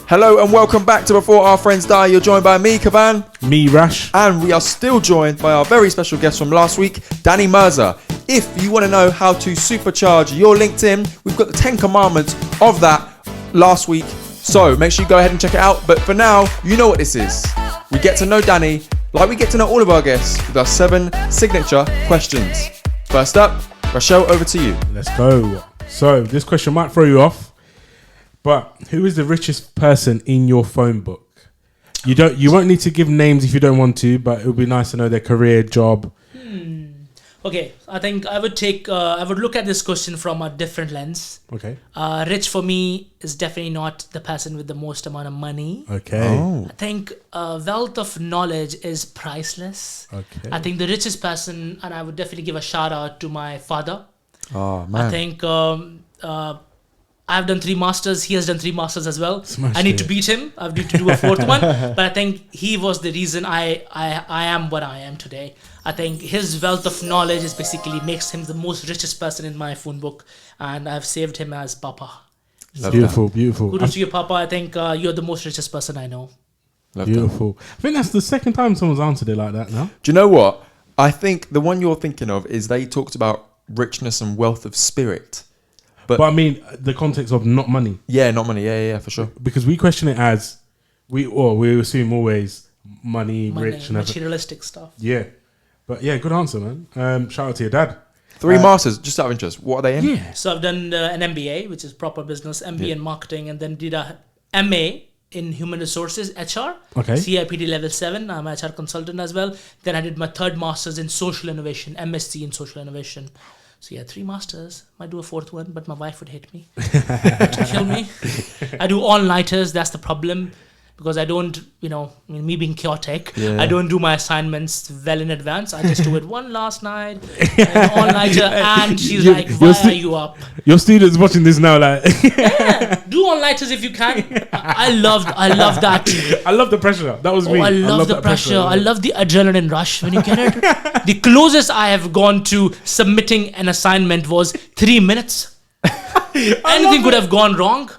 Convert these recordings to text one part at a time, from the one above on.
Hello and welcome back to Before Our Friends Die. You're joined by me, Kavan. Me, Rash. And we are still joined by our very special guest from last week, Danny Mirza. If you want to know how to supercharge your LinkedIn, we've got the 10 commandments of that last week. So make sure you go ahead and check it out. But for now, you know what this is. We get to know Danny like we get to know all of our guests with our 7 signature questions. First up, Rachel, over to you. Let's go. So this question might throw you off. But who is the richest person in your phone book? You won't need to give names if you don't want to, but it would be nice to know their career, job. Okay, I think I would look at this question from a different lens. Okay. Rich for me is definitely not the person with the most amount of money. Okay. Oh. I think wealth of knowledge is priceless. Okay. I think the richest person, and I would definitely give a shout out to my father. Oh, man. I think I've done 3 masters. He has done 3 masters as well. Smashed I need it. to beat him. I need to do a 4th one. But I think he was the reason I am what I am today. I think his wealth of knowledge is basically makes him the most richest person in my phone book. And I've saved him as Papa. Beautiful, beautiful. Kudos to you, Papa. I think you're the most richest person I know. Love Beautiful. I think that's the second time someone's answered it like that now. Do you know what? I think the one you're thinking of is they talked about richness and wealth of spirit. But I mean, the context of not money. Yeah, not money. Yeah, for sure. Because we question it as, we assume always money, rich and everything. Materialistic stuff. Yeah. But yeah, good answer, man. Shout out to your dad. 3 masters, just out of interest. What are they in? Yeah. So I've done an MBA, which is proper business, MBA in marketing, and then did a MA in human resources, HR. Okay. CIPD level 7. I'm an HR consultant as well. Then I did my 3rd master's in social innovation, MSc in social innovation. So yeah, 3 masters. Might do a 4th one, but my wife would hate me. To kill me. I do all-nighters. That's the problem. Because I don't, me being chaotic, I don't do my assignments well in advance. I just do it one last night, all-nighter, and she's like, why are you up? Your students watching this now, like... Yeah, do all-nighters if you can. I love that. I love the pressure. That was me. I love the that pressure. I love the adrenaline rush when you get it. The closest I have gone to submitting an assignment was 3 minutes. Anything could have gone wrong.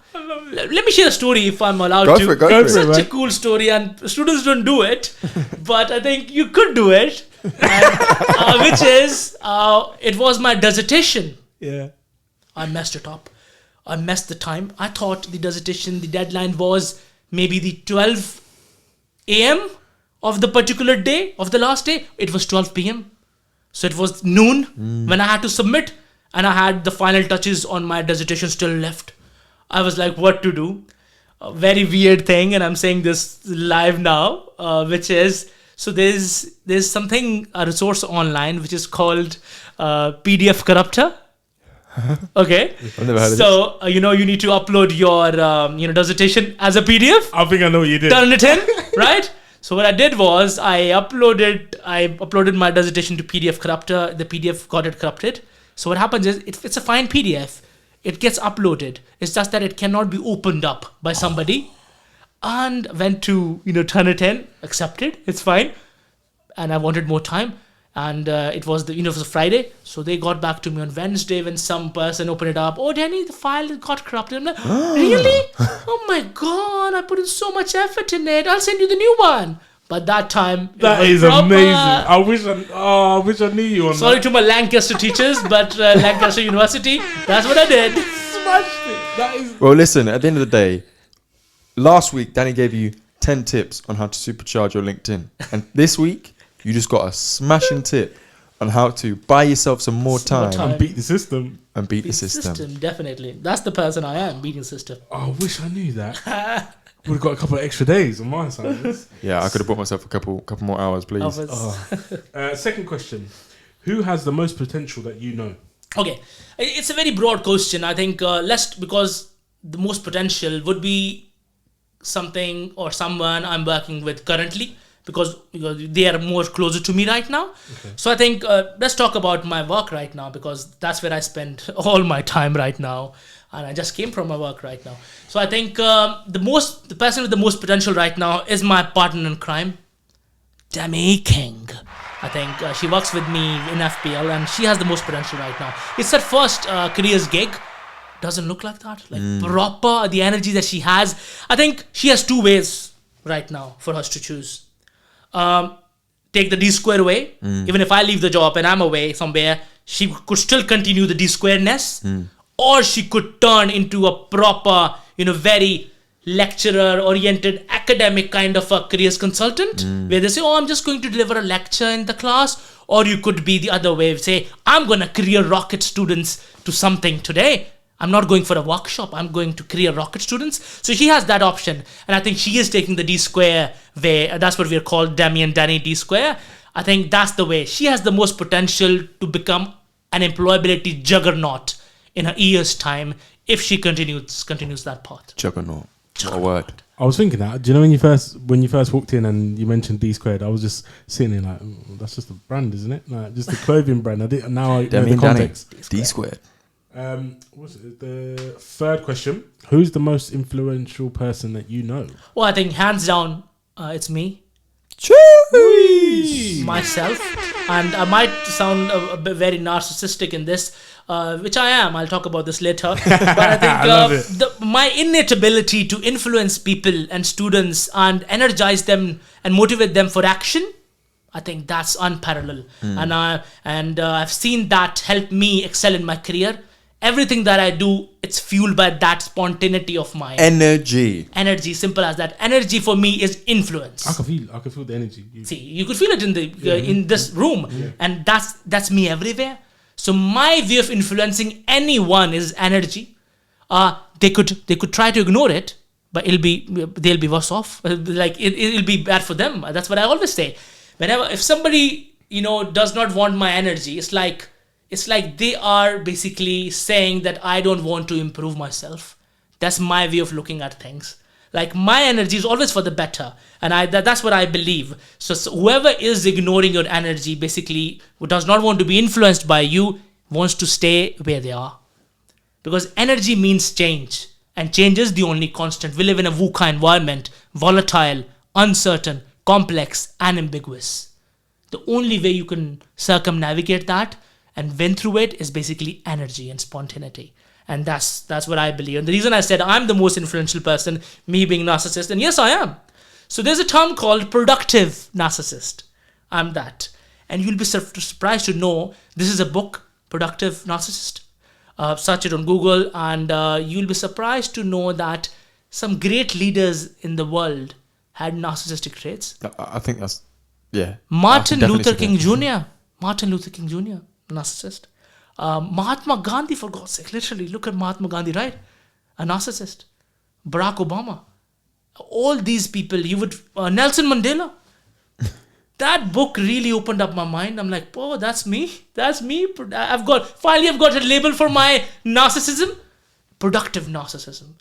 Let me share a story if I'm allowed to. Go for it, Such a cool story, and students don't do it, but I think you could do it. And, which is, it was my dissertation. Yeah. I messed it up. I messed the time. I thought the dissertation, the deadline was maybe the 12 a.m. of the particular day, of the last day. It was 12 p.m. So it was noon when I had to submit, and I had the final touches on my dissertation still left. I was like, what to do? A very weird thing, and I'm saying this live now, which is, so there's something, a resource online, which is called PDF Corruptor. Okay. I've never heard of So, you need to upload your, dissertation as a PDF. I think I know what you did. Turn it in, right? So what I did was I uploaded my dissertation to PDF Corruptor. The PDF got it corrupted. So what happens is it's a fine PDF. It gets uploaded. It's just that it cannot be opened up by somebody. And went to, turn it in, accepted, it's fine. And I wanted more time. And it was it was a Friday. So they got back to me on Wednesday when some person opened it up. Oh, Danny, the file got corrupted. I'm like, really? Oh my God, I put in so much effort in it. I'll send you the new one. But that time, That is amazing. I wish I knew you on Sorry that. to my Lancaster teachers, but Lancaster University, that's what I did. Smashed it. That is... Well, listen, at the end of the day, last week, Danny gave you 10 tips on how to supercharge your LinkedIn. And this week, you just got a smashing tip on how to buy yourself some more time And beat the system. and beat the system. Definitely. That's the person I am, beating system. Oh, I wish I knew that. Would have got a couple of extra days on my side. Yeah, I could have bought myself a couple more hours, please. Second question. Who has the most potential that you know? Okay. It's a very broad question. I think because the most potential would be something or someone I'm working with currently because they are more closer to me right now. Okay. So I think let's talk about my work right now because that's where I spend all my time right now. And I just came from my work right now. So I think the person with the most potential right now is my partner in crime, Demi King. I think she works with me in FPL and she has the most potential right now. It's her first careers gig, doesn't look like that. Like proper, the energy that she has. I think she has two ways right now for us to choose. Take the D square way. Even if I leave the job and I'm away somewhere, she could still continue the D squareness. Or she could turn into a proper, very lecturer-oriented academic kind of a careers consultant, where they say, oh, I'm just going to deliver a lecture in the class. Or you could be the other way, say, I'm going to career rocket students to something today. I'm not going for a workshop. I'm going to career rocket students. So she has that option. And I think she is taking the D square way. That's what we're called, Danny D square. I think that's the way. She has the most potential to become an employability juggernaut in a year's time if she continues that path. Juggernaut. What a word. I was thinking that. Do you know when you first walked in and you mentioned D squared? I was just sitting there like, that's just a brand, isn't it? Like, just a clothing brand. I didn't. Now I know the context. D squared. What's it? The third question: who's the most influential person that you know? Well, I think hands down, it's me. Myself. And I might sound a bit very narcissistic in this, which I am. I'll talk about this later. But I think my innate ability to influence people and students and energize them and motivate them for action, I think that's unparalleled. And I've seen that help me excel in my career. Everything that I do, it's fueled by that spontaneity of mine. Energy, simple as that. Energy for me is influence. I can feel the energy. See, you could feel it in this room, and that's me everywhere. So my way of influencing anyone is energy. They could try to ignore it, but they'll be worse off. Like it'll be bad for them. That's what I always say. If somebody does not want my energy, it's like they are basically saying that I don't want to improve myself. That's my way of looking at things. Like my energy is always for the better. And that's what I believe. So whoever is ignoring your energy, basically, who does not want to be influenced by you, wants to stay where they are. Because energy means change. And change is the only constant. We live in a VUCA environment. Volatile, uncertain, complex, and ambiguous. The only way you can circumnavigate that and win through it is basically energy and spontaneity. And that's what I believe. And the reason I said I'm the most influential person, me being narcissist, and yes, I am. So there's a term called productive narcissist. I'm that. And you'll be surprised to know this is a book, Productive Narcissist. Search it on Google, and you'll be surprised to know that some great leaders in the world had narcissistic traits. I think that's, yeah. Martin Luther King Jr., narcissist. Mahatma Gandhi, for God's sake, literally, look at Mahatma Gandhi, right? A narcissist. Barack Obama. All these people, Nelson Mandela. That book really opened up my mind. I'm like, oh, that's me. I've got a label for my narcissism. Productive narcissism.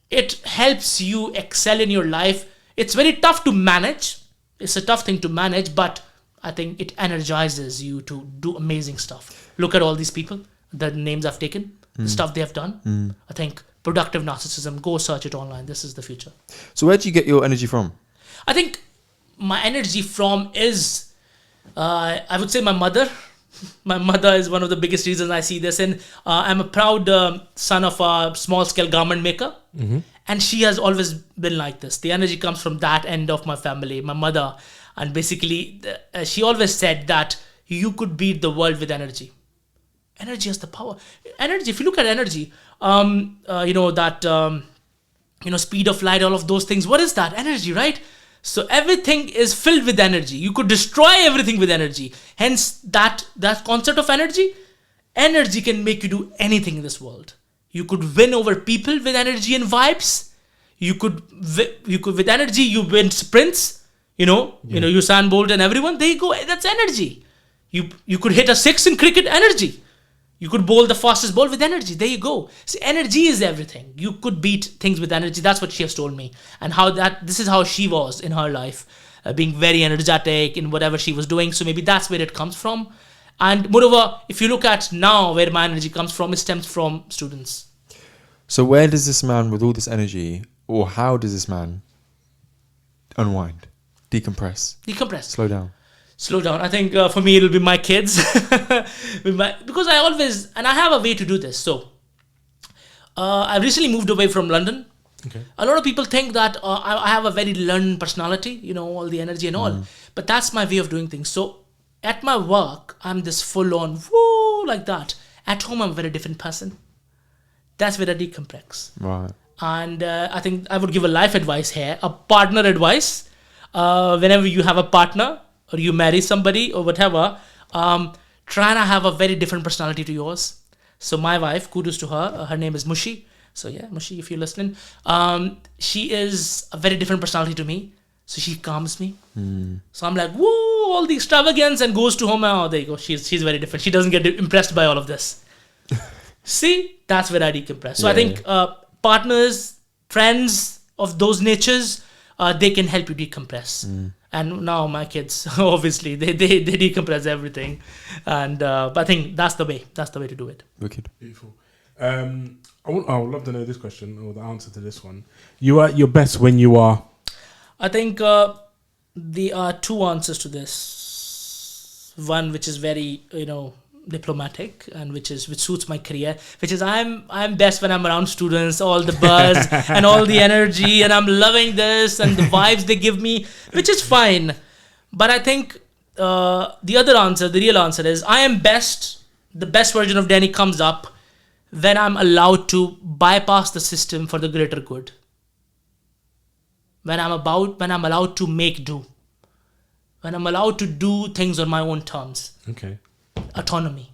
It helps you excel in your life. It's very tough to manage. It's a tough thing to manage, but I think it energizes you to do amazing stuff. Look at all these people, the names I've taken, the stuff they have done. I think productive narcissism, go search it online. This is the future. So where do you get your energy from? I think my energy from is, I would say my mother. My mother is one of the biggest reasons I see this in. I'm a proud son of a small-scale garment maker. And she has always been like this. The energy comes from that end of my family, my mother. And basically, she always said that you could beat the world with energy. Energy has the power. Energy, if you look at energy, speed of light, all of those things. What is that? Energy, right? So everything is filled with energy. You could destroy everything with energy. Hence, that concept of energy can make you do anything in this world. You could win over people with energy and vibes. You could with energy, you win sprints. Usain Bolt and everyone, there you go. That's energy. You could hit a 6 in cricket, energy. You could bowl the fastest ball with energy. There you go. See, energy is everything. You could beat things with energy. That's what she has told me. And this is how she was in her life, being very energetic in whatever she was doing. So maybe that's where it comes from. And moreover, if you look at now where my energy comes from, it stems from students. So where does this man with all this energy, or how does this man unwind, decompress? Slow down. I think for me it'll be my kids. Because I have a way to do this. So I recently moved away from London. Okay. A lot of people think that I have a very London personality, all the energy and all. But that's my way of doing things. So at my work, I'm this full-on woo like that. At home, I'm a very different person. That's where I decompress. Right. And I think I would give a life advice here, a partner advice. Whenever you have a partner or you marry somebody or whatever, try to have a very different personality to yours. So my wife, kudos to her. Her name is Mushi. So yeah, Mushi, if you're listening, she is a very different personality to me. So she calms me. So I'm like, whoa, all the extravagance, and goes to home. Oh, there you go. She's very different. She doesn't get impressed by all of this. See, that's where I decompress. So I think partners, friends of those natures, they can help you decompress. And now my kids, obviously, they decompress everything. And but I think that's the way. That's the way to do it. Wicked. Beautiful. I would love to know this question or the answer to this one. You are at your best when you are. I think there are two answers to this. One which is very diplomatic and which suits my career, which is I'm best when I'm around students, all the buzz and all the energy, and I'm loving this and the vibes they give me, which is fine. But I think the other answer, the real answer is I am best. The best version of Danny comes up when I'm allowed to bypass the system for the greater good. When I'm allowed to make do. When I'm allowed to do things on my own terms. Okay. Autonomy.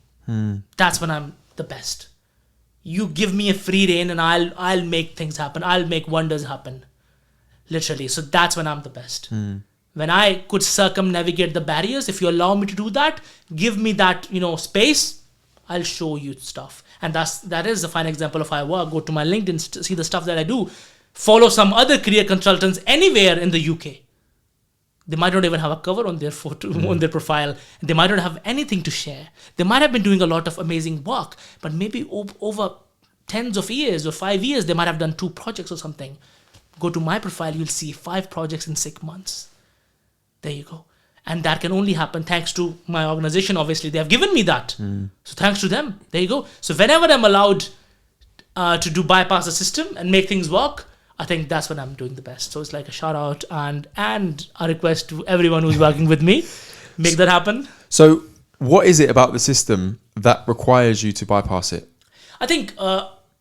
That's when I'm the best. You give me a free rein and I'll make things happen. I'll make wonders happen. Literally. So that's when I'm the best. When I could circumnavigate the barriers, if you allow me to do that, give me that, space, I'll show you stuff. And that is a fine example of how I work. Go to my LinkedIn, see the stuff that I do. Follow some other career consultants anywhere in the UK. They might not even have a cover on their photo, on their profile. They might not have anything to share. They might have been doing a lot of amazing work, but maybe over tens of years or 5 years, they might have done 2 projects or something. Go to my profile, you'll see 5 projects in 6 months. There you go. And that can only happen thanks to my organization. Obviously, they have given me that. So thanks to them. There you go. So whenever I'm allowed to bypass the system and make things work, I think that's when I'm doing the best. So it's like a shout out and a request to everyone who's working with me. Make that happen. So what is it about the system that requires you to bypass it? I think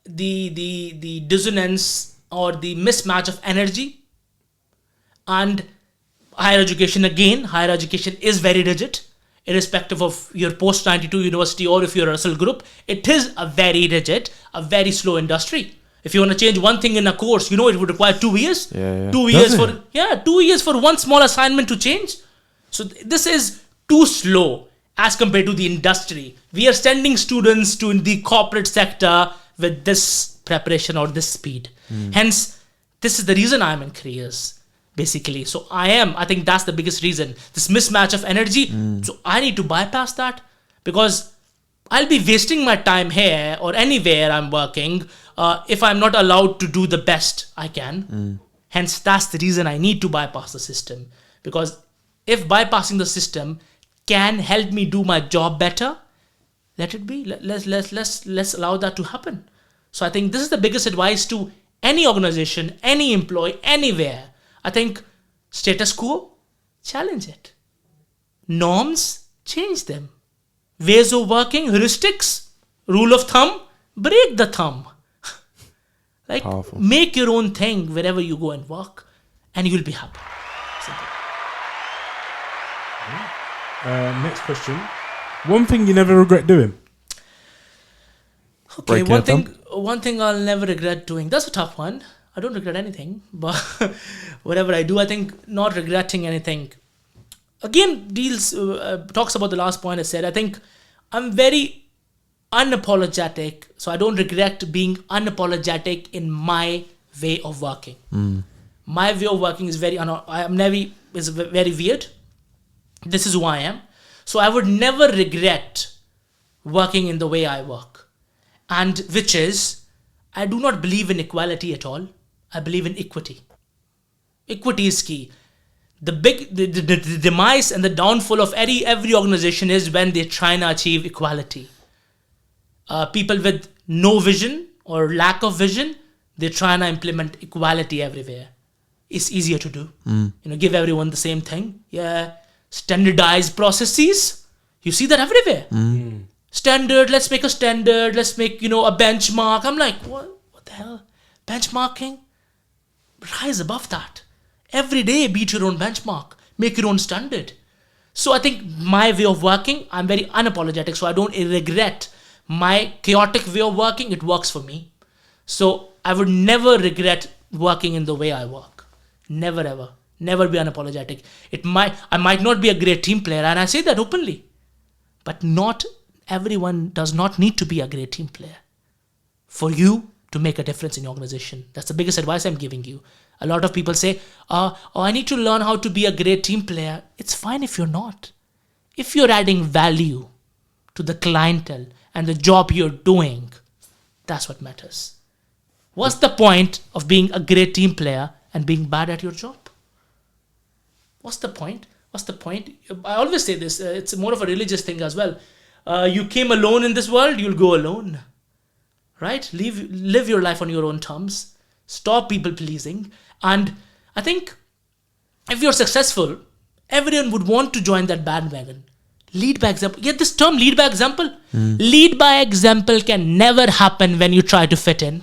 the dissonance or the mismatch of energy and higher education. Again, higher education is very rigid, irrespective of your post-92 university or if you're a Russell group. It is a very rigid, a very slow industry. If you want to change one thing in a course, it would require 2 years. 2 years for 2 years for one small assignment to change. So this is too slow as compared to the industry. We are sending students to the corporate sector with this preparation or this speed. Hence, this is the reason I'm in careers, basically. So I think that's the biggest reason. This mismatch of energy. So I need to bypass that because I'll be wasting my time here or anywhere I'm working if I'm not allowed to do the best I can. Hence, that's the reason I need to bypass the system. Because if bypassing the system can help me do my job better, let it be. Let's allow that to happen. So I think this is the biggest advice to any organization, any employee, anywhere. I think status quo, challenge it. Norms, change them. Ways of working, heuristics, rule of thumb, break the thumb. Powerful. Make your own thing wherever you go and work, and you'll be happy. Simple. Next question. One thing you never regret doing? Okay, Break your one thing I'll never regret doing. That's a tough one. I don't regret anything, but whatever I do, I think not regretting anything. Again, talks about the last point I said. I think I'm very unapologetic, so I don't regret being unapologetic in my way of working. My way of working is very weird. This is who I am. So I would never regret working in the way I work. And which is, I do not believe in equality at all. I believe in equity. Equity is key. The demise and the downfall of every organization is when they try to achieve equality. People with no vision or lack of vision, they're trying to implement equality everywhere. It's easier to do. Give everyone the same thing. Yeah. Standardized processes. You see that everywhere. Standard, let's make a standard. Let's make, a benchmark. I'm like, what the hell? Benchmarking? Rise above that. Every day, beat your own benchmark. Make your own standard. So I think my way of working, I'm very unapologetic. So I don't regret my chaotic way of working. It works for me. So I would never regret working in the way I work. Never ever. Never be unapologetic. I might not be a great team player, and I say that openly. But not everyone does not need to be a great team player for you to make a difference in your organization. That's the biggest advice I'm giving you. A lot of people say, I need to learn how to be a great team player. It's fine if you're not. If you're adding value to the clientele and the job you're doing, that's what matters. What's the point of being a great team player and being bad at your job? What's the point? I always say this. It's more of a religious thing as well. You came alone in this world, you'll go alone. Right? Live your life on your own terms. Stop people pleasing. And I think if you're successful, everyone would want to join that bandwagon. Lead by example. Get this term, lead by example. Lead by example can never happen when you try to fit in.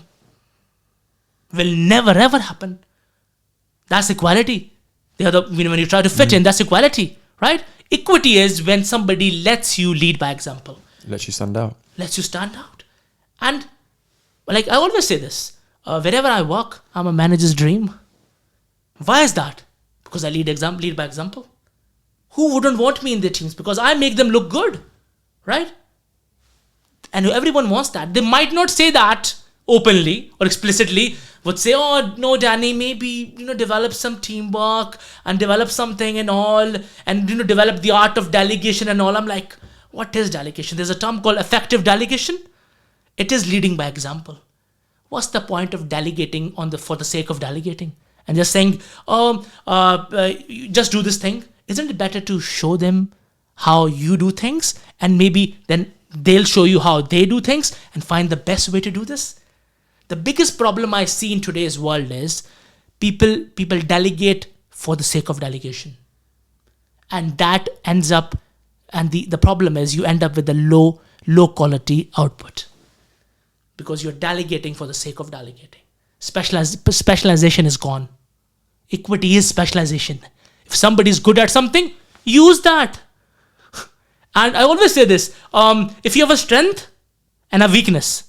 Will never ever happen. That's equality. When you try to fit in, that's equality, right? Equity is when somebody lets you lead by example. Lets you stand out. And like I always say this, wherever I work, I'm a manager's dream. Why is that? Because I lead by example. Who wouldn't want me in their teams? Because I make them look good, right? And everyone wants that. They might not say that openly or explicitly, would say, oh, no, Danny, maybe, develop some teamwork and develop something and all, and, develop the art of delegation and all. I'm like, what is delegation? There's a term called effective delegation. It is leading by example. What's the point of delegating for the sake of delegating? And just saying, just do this thing. Isn't it better to show them how you do things, and maybe then they'll show you how they do things and find the best way to do this? The biggest problem I see in today's world is people delegate for the sake of delegation. And that ends up, and the problem is you end up with a low quality output. Because you're delegating for the sake of delegating. Specialization is gone. Equity is specialization. If somebody is good at something, use that. And I always say this, if you have a strength and a weakness,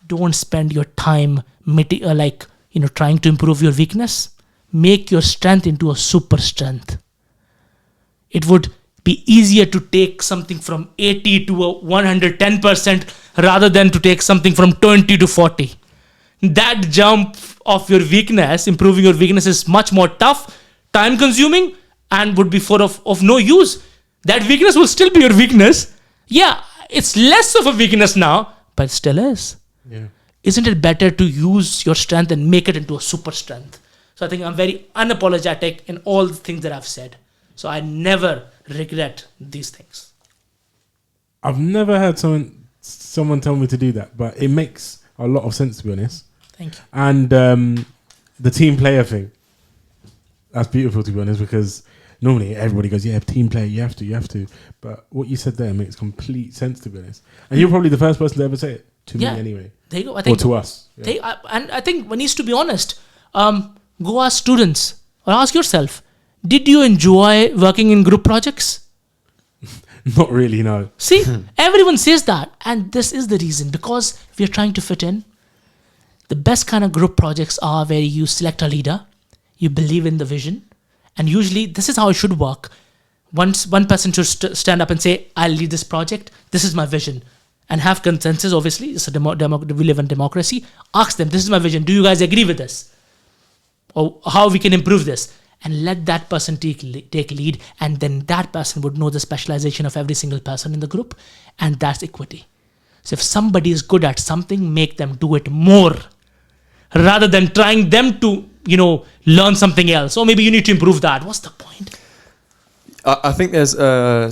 don't spend your time trying to improve your weakness. Make your strength into a super strength. It would be easier to take something from 80 to 110% rather than to take something from 20 to 40. That jump of your weakness, improving your weakness, is much more tough, time consuming, and would be of no use. That weakness will still be your weakness. Yeah, it's less of a weakness now, but it still is. Yeah. Isn't it better to use your strength and make it into a super strength? So I think I'm very unapologetic in all the things that I've said. So I never regret these things. I've never had someone tell me to do that, but it makes a lot of sense, to be honest. Thank you. And the team player thing, that's beautiful, to be honest, because normally everybody goes, yeah, team player, you have to. But what you said there makes complete sense, to be honest. And you're probably the first person to ever say it, to me anyway. There you go. I think, or to us. Yeah. And I think one needs to be honest. Go ask students or ask yourself, did you enjoy working in group projects? Not really, no. See, everyone says that. And this is the reason. Because we are trying to fit in. The best kind of group projects are where you select a leader, you believe in the vision, and usually this is how it should work. Once one person should stand up and say, I'll lead this project, this is my vision, and have consensus. Obviously, it's we live in democracy. Ask them, this is my vision, do you guys agree with this? Or how we can improve this? And let that person take lead, and then that person would know the specialization of every single person in the group, and that's equity. So if somebody is good at something, make them do it more, rather than trying them to, learn something else. Or maybe you need to improve that. What's the point? I think there's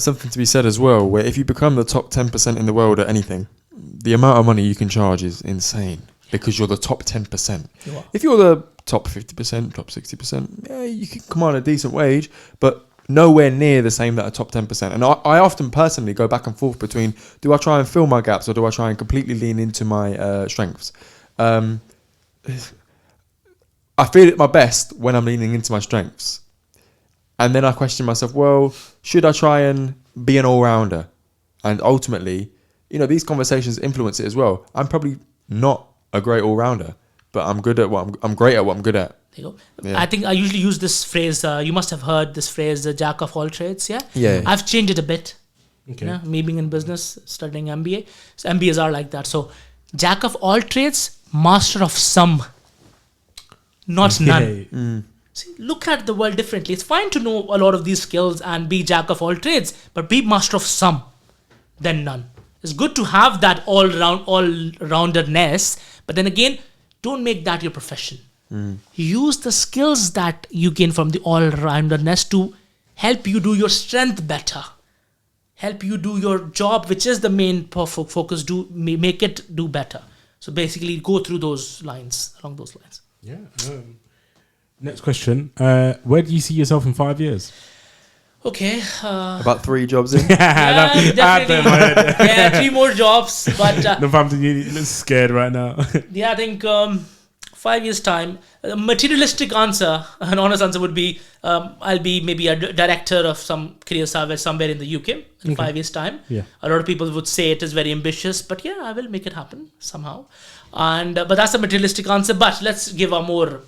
something to be said as well, where if you become the top 10% in the world at anything, the amount of money you can charge is insane. because you're the top 10%. You are. If you're the top 50%, top 60%, yeah, you can command a decent wage, but nowhere near the same that a top 10%. And I often personally go back and forth between, do I try and fill my gaps or do I try and completely lean into my strengths? I feel at my best when I'm leaning into my strengths. And then I question myself, well, should I try and be an all-rounder? And ultimately, you know, these conversations influence it as well. I'm probably not a great all-rounder, but I'm good at what I'm great at what I'm good at. There you go. Yeah. I think I usually use this phrase. You must have heard this phrase, the jack of all trades. Yeah. Yeah. I've changed it a bit. Okay. Yeah. Me being in business, studying MBA. So MBAs are like that. So jack of all trades, master of some, not none. Yeah. See, look at the world differently. It's fine to know a lot of these skills and be jack of all trades, but be master of some, then none. It's good to have that all-roundedness, but then again, don't make that your profession. Use the skills that you gain from the all-roundedness to help you do your strength better. Help you do your job, which is the main focus, make it do better. So basically, go through those lines, along those lines. Yeah. Next question. Where do you see yourself in 5 years? Okay. About 3 jobs in. Definitely. Yeah, 3 more jobs. But Northampton Uni looks scared right now. yeah, I think 5 years' time, a materialistic answer, an honest answer would be I'll be maybe a director of some career service somewhere in the UK in 5 years' time. Yeah. A lot of people would say it is very ambitious, but yeah, I will make it happen somehow. And but that's a materialistic answer. But let's give a more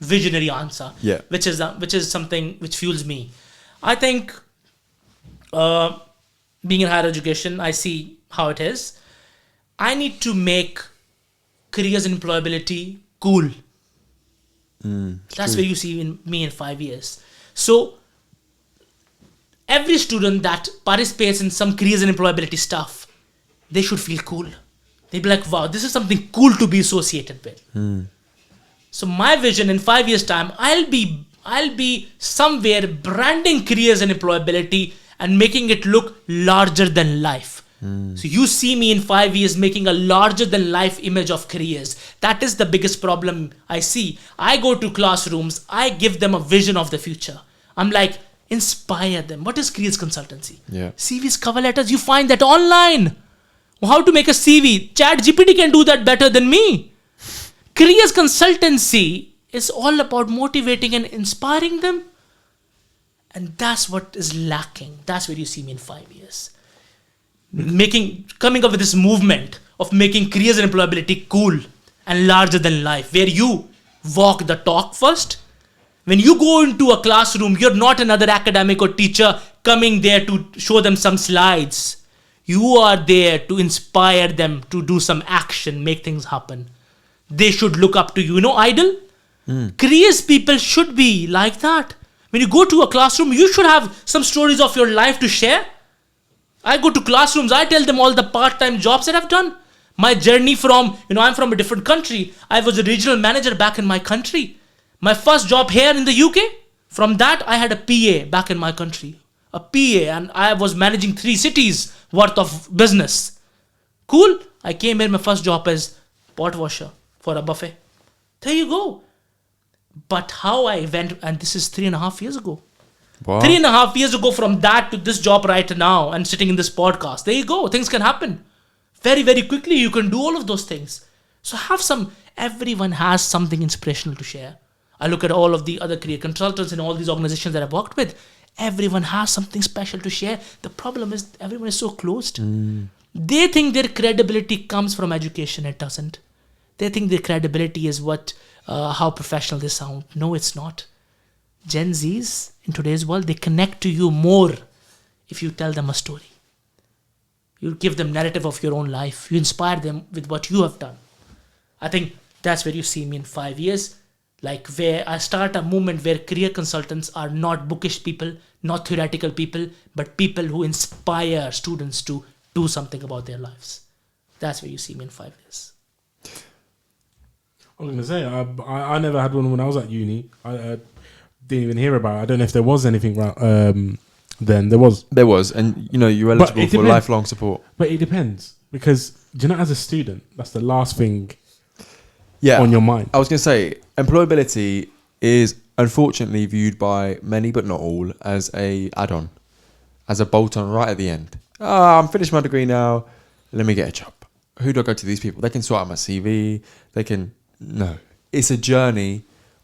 visionary answer, Yeah. which is something which fuels me. I think being in higher education, I see how it is. I need to make careers and employability cool. That's where you see me in 5 years. So every student that participates in some careers and employability stuff, they should feel cool. They'd be like, wow, this is something cool to be associated with. So my vision in 5 years' time, I'll be somewhere branding careers and employability and making it look larger than life. So you see me in 5 years making a larger than life image of careers. That is the biggest problem I see. I go to classrooms, I give them a vision of the future. I'm like, inspire them. What is careers consultancy? Yeah. CVs, cover letters, you find that online. How to make a CV? ChatGPT can do that better than me. Careers consultancy is all about motivating and inspiring them. And that's what is lacking. That's where you see me in 5 years. Coming up with this movement of making careers and employability cool and larger than life, where you walk the talk first. When you go into a classroom, you're not another academic or teacher coming there to show them some slides. You are there to inspire them to do some action, make things happen. They should look up to you. You know, idol? Careers people should be like that. When you go to a classroom, you should have some stories of your life to share. I go to classrooms, I tell them all the part-time jobs that I've done. My journey from, I'm from a different country. I was a regional manager back in my country. My first job here in the UK, from that I had a PA back in my country. A PA, and I was managing 3 cities worth of business. Cool. I came here, my first job as pot washer for a buffet. There you go. But how I went, and this is 3.5 years ago. Wow. 3.5 years ago from that to this job right now and sitting in this podcast. There you go. Things can happen. Very, very quickly you can do all of those things. So everyone has something inspirational to share. I look at all of the other career consultants in all these organizations that I've worked with. Everyone has something special to share. The problem is everyone is so closed. They think their credibility comes from education. It doesn't. They think their credibility is how professional they sound. No, it's not. Gen Zs in today's world, they connect to you more if you tell them a story. You give them narrative of your own life. You inspire them with what you have done. I think that's where you see me in 5 years. Like where I start a movement where career consultants are not bookish people, not theoretical people, but people who inspire students to do something about their lives. That's where you see me in 5 years. I was going to say, I never had one when I was at uni. I didn't even hear about it. I don't know if there was anything then. There was, and you're eligible for lifelong support. But it depends, because as a student, that's the last thing on your mind. I was going to say, employability is unfortunately viewed by many, but not all, as a add-on, as a bolt-on right at the end. I'm finished my degree now. Let me get a job. Who do I go to? These people. They can sort out my CV. They can... No. It's a journey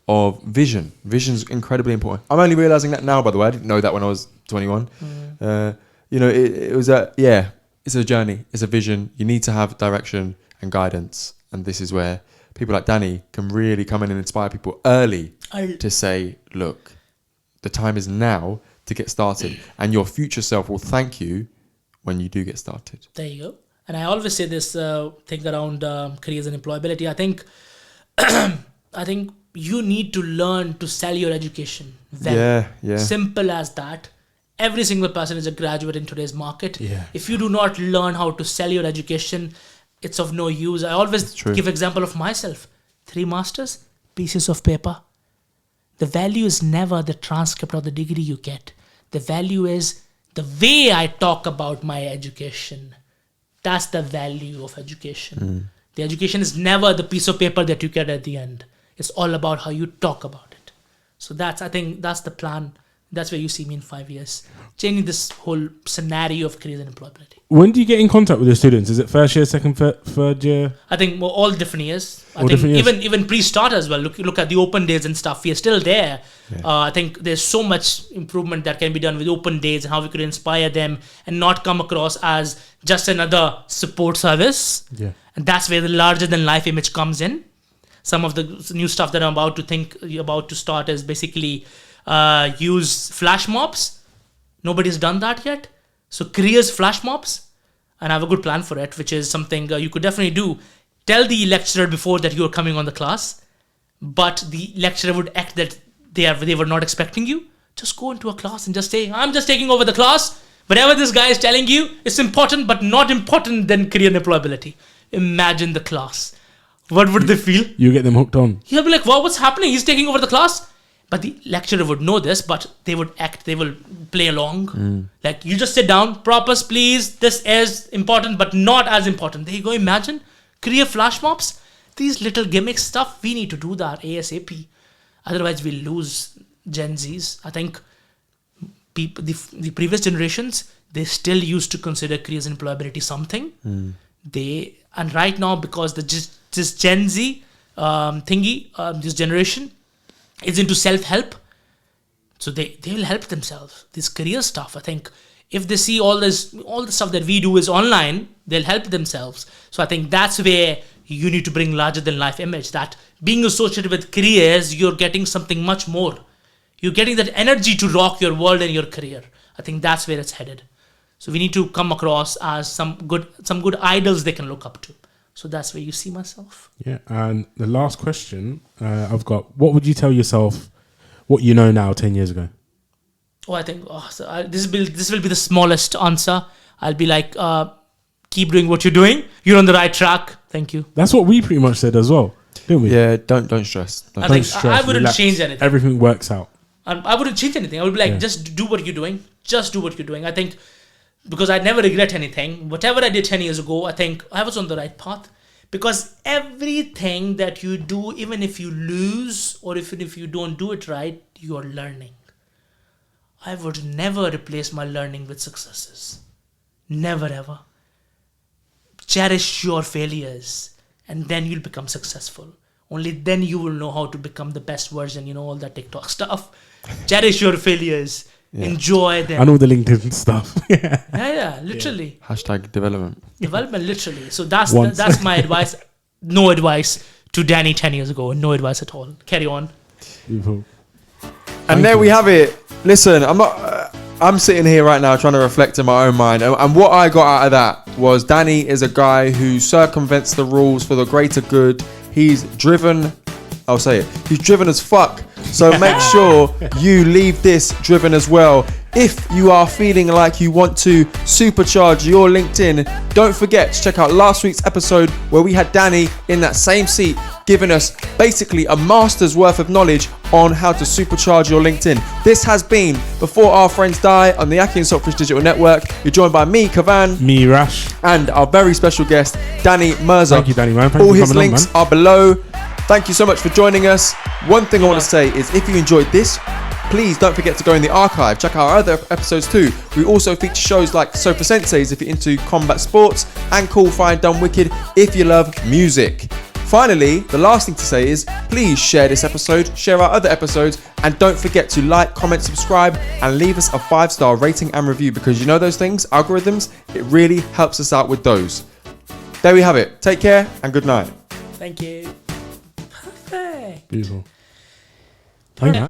of vision. Vision's incredibly important. I'm only realising that now, by the way. I didn't know that when I was 21. It was it's a journey. It's a vision. You need to have direction and guidance. And this is where people like Danny can really come in and inspire people early to say, look, the time is now to get started. And your future self will thank you when you do get started. There you go. And I always say this thing around careers and employability. I think you need to learn to sell your education. Yeah. Simple as that. Every single person is a graduate in today's market. Yeah. If you do not learn how to sell your education, it's of no use. I always give example of myself. 3 masters, pieces of paper. The value is never the transcript or the degree you get. The value is the way I talk about my education. That's the value of education. The education is never the piece of paper that you get at the end. It's all about how you talk about it. So I think that's the plan. That's where you see me in 5 years. Changing this whole scenario of careers and employability. When do you get in contact with your students? Is it first year, second, third year? I think all different years. Even pre-start as well. Look at the open days and stuff. We are still there. Yeah. I think there's so much improvement that can be done with open days and how we could inspire them and not come across as just another support service. Yeah. And that's where the larger than life image comes in. Some of the new stuff that I'm about to start is basically use flash mobs. Nobody's done that yet. So careers flash mobs, and I have a good plan for it, which is something you could definitely do. Tell the lecturer before that you're coming on the class, but the lecturer would act that they were not expecting you. Just go into a class and just say, I'm just taking over the class. Whatever this guy is telling you, it's important, but not important than career and employability. Imagine the class. What would they feel? You get them hooked on. He'll be like, wow, what's happening? He's taking over the class. But the lecturer would know this, but they would act, they will play along. Like, you just sit down, propers, please, this is important, but not as important. There you go, imagine. Career flash mobs. These little gimmick stuff, we need to do that ASAP. Otherwise, we'll lose Gen Zs. I think the previous generations, they still used to consider careers and employability something. And right now, because this Gen Z this generation, is into self-help, so they will help themselves. This career stuff, I think, if they see all the stuff that we do is online, they'll help themselves. So I think that's where you need to bring larger than life image. That being associated with careers, you're getting something much more. You're getting that energy to rock your world and your career. I think that's where it's headed. So we need to come across as some good idols they can look up to. So that's where you see myself. Yeah, and the last question I've got, what would you tell yourself what you know now 10 years ago? Oh, I think this will be the smallest answer. I'll be like, keep doing what you're doing. You're on the right track. Thank you. That's what we pretty much said as well, didn't we? Yeah, don't stress. Don't stress. I wouldn't change anything. Everything works out. I wouldn't change anything. I would be like, just do what you're doing. Just do what you're doing. I think... Because I never regret anything. Whatever I did 10 years ago, I think I was on the right path. Because everything that you do, even if you lose or even if you don't do it right, you are learning. I would never replace my learning with successes. Never ever. Cherish your failures and then you'll become successful. Only then you will know how to become the best version, all that TikTok stuff. Cherish your failures. Yeah. Enjoy them. And all the LinkedIn stuff. yeah, literally. Yeah. Hashtag development. Development, literally. So that's my advice. No advice to Danny 10 years ago. No advice at all. Carry on. Beautiful. And there we have it. Listen, I'm sitting here right now trying to reflect in my own mind. And what I got out of that was Danny is a guy who circumvents the rules for the greater good. He's driven. I'll say it. He's driven as fuck. So make sure you leave this driven as well. If you are feeling like you want to supercharge your LinkedIn, don't forget to check out last week's episode where we had Danny in that same seat giving us basically a master's worth of knowledge on how to supercharge your LinkedIn. This has been Before Our Friends Die on the akhi&saltfish Digital Network. You're joined by me, Kavan. Me, Rash. And our very special guest, Danny Mirza. Thank you, Danny, man. All his links are below. Thank you so much for joining us. One thing I want to say is if you enjoyed this, please don't forget to go in the archive. Check out our other episodes too. We also feature shows like Sofa Senseis if you're into combat sports, and Cool, Fine, Dumb, Wicked if you love music. Finally, the last thing to say is please share this episode, share our other episodes, and don't forget to like, comment, subscribe, and leave us a 5-star rating and review, because you know those things, algorithms, it really helps us out with those. There we have it. Take care and good night. Thank you. Perfect. Beautiful. Thank you.